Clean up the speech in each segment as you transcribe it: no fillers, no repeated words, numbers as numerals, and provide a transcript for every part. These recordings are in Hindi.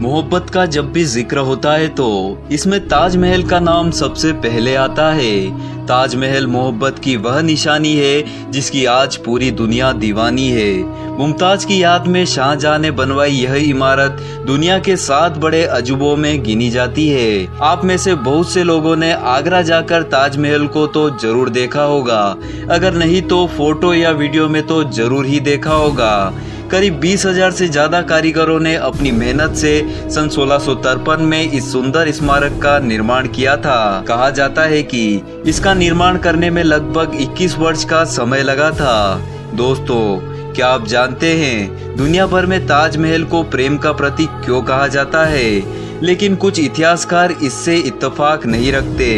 मोहब्बत का जब भी जिक्र होता है तो इसमें ताजमहल का नाम सबसे पहले आता है। ताजमहल मोहब्बत की वह निशानी है जिसकी आज पूरी दुनिया दीवानी है। मुमताज की याद में शाहजहां ने बनवाई यह इमारत दुनिया के 7 बड़े अजूबों में गिनी जाती है। आप में से बहुत से लोगों ने आगरा जाकर ताजमहल को तो जरूर देखा होगा, अगर नहीं तो फोटो या वीडियो में तो जरूर ही देखा होगा। करीब 20,000 से ज्यादा कारीगरों ने अपनी मेहनत से सन 1653 में इस सुंदर स्मारक का निर्माण किया था। कहा जाता है कि इसका निर्माण करने में लगभग 21 वर्ष का समय लगा था। दोस्तों, क्या आप जानते हैं दुनिया भर में ताजमहल को प्रेम का प्रतीक क्यों कहा जाता है? लेकिन कुछ इतिहासकार इससे इत्तेफाक नहीं रखते।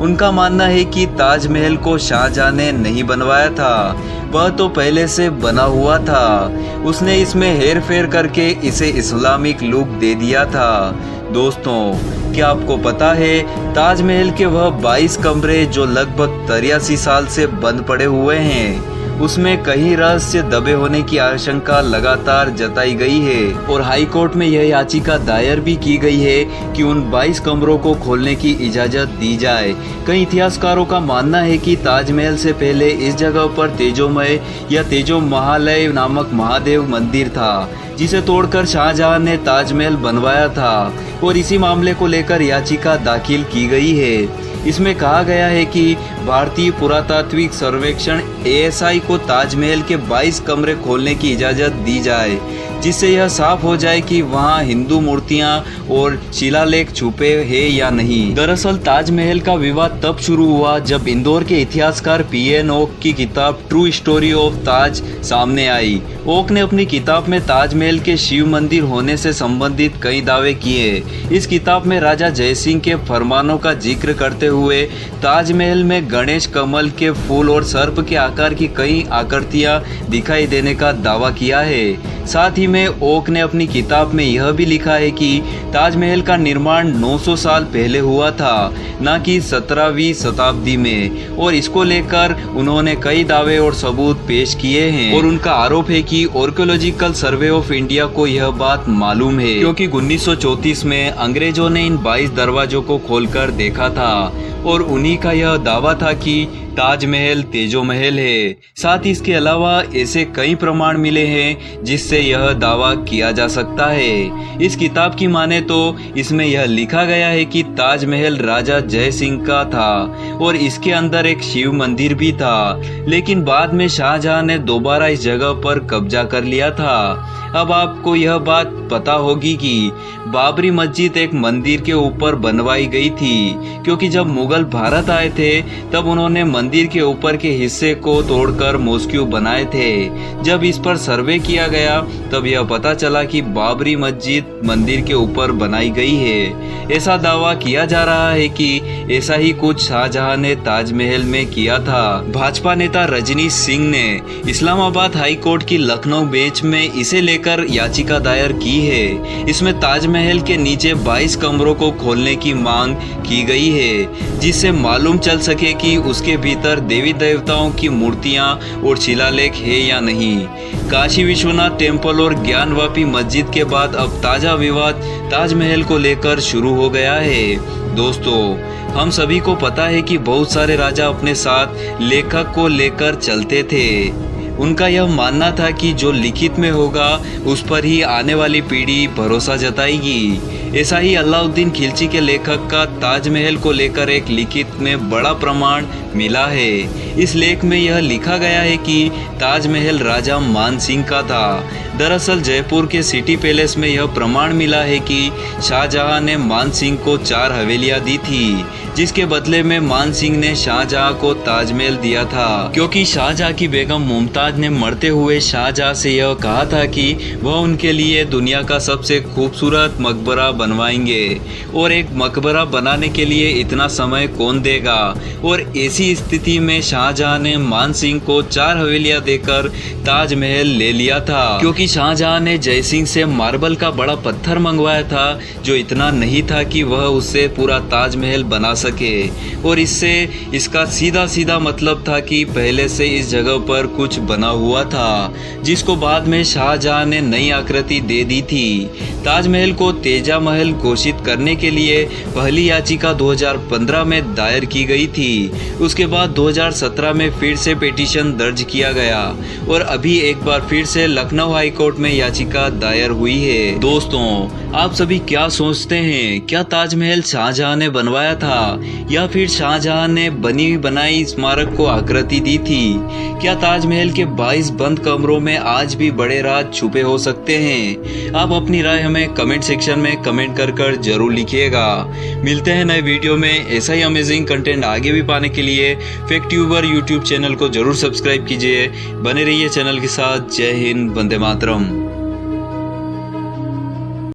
उनका मानना है कि ताजमहल को शाहजहां ने नहीं बनवाया था, वह तो पहले से बना हुआ था। उसने इसमें हेर फेर करके इसे इस्लामिक लुक दे दिया था। दोस्तों, क्या आपको पता है ताजमहल के वह 22 कमरे जो लगभग 83 साल से बंद पड़े हुए हैं, उसमें कहीं रहस्य दबे होने की आशंका लगातार जताई गई है और हाई कोर्ट में यह याचिका दायर भी की गई है कि उन 22 कमरों को खोलने की इजाजत दी जाए। कई इतिहासकारों का मानना है कि ताजमहल से पहले इस जगह पर तेजोमय या तेजो महालय नामक महादेव मंदिर था, जिसे तोड़कर शाहजहां ने ताजमहल बनवाया था और इसी मामले को लेकर याचिका दाखिल की गई है। इसमें कहा गया है कि भारतीय पुरातात्विक सर्वेक्षण ASI को ताजमहल के 22 कमरे खोलने की इजाजत दी जाए, जिससे यह साफ हो जाए कि वहां हिंदू मूर्तियां और शिलालेख छुपे हैं या नहीं। दरअसल ताजमहल का विवाद तब शुरू हुआ जब इंदौर के इतिहासकार PN ओक की किताब ट्रू स्टोरी ऑफ ताज सामने आई। ओक ने अपनी किताब में ताजमहल के शिव मंदिर होने से संबंधित कई दावे किए। इस किताब में राजा जयसिंह के फरमानों का जिक्र करते हुए ताजमहल में गणेश कमल के फूल और सर्प के आकार की कई आकृतियां दिखाई देने का दावा किया है। साथ ही में ओक ने अपनी किताब में यह भी लिखा है कि ताजमहल का निर्माण 900 साल पहले हुआ था, न कि 17वीं शताब्दी में, और इसको लेकर उन्होंने कई दावे और सबूत पेश किए हैं। और उनका आरोप है कि आर्कियोलॉजिकल सर्वे ऑफ इंडिया को यह बात मालूम है, क्योंकि 1934 में अंग्रेजों ने इन 22 दरवाजों को खोलकर देखा था और उन्हीं का यह दावा था कि ताजमहल तेजो महल है। साथ ही इसके अलावा ऐसे कई प्रमाण मिले हैं जिससे यह दावा किया जा सकता है। इस किताब की माने तो इसमें यह लिखा गया है कि ताजमहल राजा जय सिंह का था और इसके अंदर एक शिव मंदिर भी था, लेकिन बाद में शाहजहां ने दोबारा इस जगह पर कब्जा कर लिया था। अब आपको यह बात पता होगी कि बाबरी मस्जिद एक मंदिर के ऊपर बनवाई गई थी, क्योंकि जब मुगल भारत आए थे तब उन्होंने मंदिर के ऊपर के हिस्से को तोड़कर मॉस्क्यू बनाए थे। जब इस पर सर्वे किया गया तब यह पता चला कि बाबरी मस्जिद मंदिर के ऊपर बनाई गई है। ऐसा दावा किया जा रहा है कि ऐसा ही कुछ शाहजहां ने ताजमहल में किया था। भाजपा नेता रजनीश सिंह ने इस्लामाबाद हाई कोर्ट की लखनऊ बेंच में इसे लेकर याचिका दायर की है। इसमें ताजमहल के नीचे 22 कमरों को खोलने की मांग की गई है, जिससे मालूम चल सके कि उसके भीतर देवी देवताओं की मूर्तियां और शिलालेख है या नहीं। काशी विश्वनाथ टेम्पल और ज्ञानवापी मस्जिद के बाद अब ताजा विवाद ताजमहल को लेकर शुरू हो गया है। दोस्तों, हम सभी को पता है कि बहुत सारे राजा अपने साथ लेखक को लेकर चलते थे। उनका यह मानना था कि जो लिखित में होगा उस पर ही आने वाली पीढ़ी भरोसा जताएगी। ऐसा ही अलाउद्दीन खिलजी के लेखक का ताजमहल को लेकर एक लिखित में बड़ा प्रमाण मिला है। इस लेख में यह लिखा गया है कि ताजमहल राजा मान सिंह का था। दरअसल जयपुर के सिटी पैलेस में यह प्रमाण मिला है कि शाहजहां ने मान सिंह को 4 हवेलियां दी थी, जिसके बदले में मान सिंह ने शाहजहां को ताजमहल दिया था, क्योंकि शाहजहां की बेगम मुमताज ने मरते हुए शाहजहां से यह कहा था कि वह उनके लिए दुनिया का सबसे खूबसूरत मकबरा बनवाएंगे, और एक मकबरा बनाने के लिए इतना समय कौन देगा। और ऐसी स्थिति में शाहजहां ने मान सिंह को 4 हवेलियां देकर ताजमहल ले लिया था, क्योंकि शाहजहां ने जय सिंह से मार्बल का बड़ा पत्थर मंगवाया था, जो इतना नहीं था कि वह उससे पूरा ताजमहल बना सके, और इससे इसका सीधा सीधा मतलब था कि पहले से इस जगह पर कुछ बना हुआ था, जिसको बाद में शाहजहां ने नई आकृति दे दी थी। ताजमहल को तेजा महल घोषित करने के लिए पहली याचिका 2015 में दायर की गई थी। उसके बाद 2017 में फिर से पिटीशन दर्ज किया गया और अभी एक बार फिर से लखनऊ हाई कोर्ट में याचिका दायर हुई है। दोस्तों, आप सभी क्या सोचते हैं? क्या ताजमहल शाहजहां ने बनवाया था या फिर शाहजहां ने बनी बनाई स्मारक को आकृति दी थी? क्या ताजमहल के 22 बंद कमरों में आज भी बड़े राज छुपे हो सकते हैं? आप अपनी राय हमें कमेंट सेक्शन में कमेंट कर जरूर लिखिएगा। मिलते हैं नए वीडियो में। ऐसा ही अमेजिंग कंटेंट आगे भी पाने के लिए फैक्ट्यूबर यूट्यूब चैनल को जरूर सब्सक्राइब कीजिए। बने रहिए चैनल के साथ। जय हिंद, वंदे मातरम।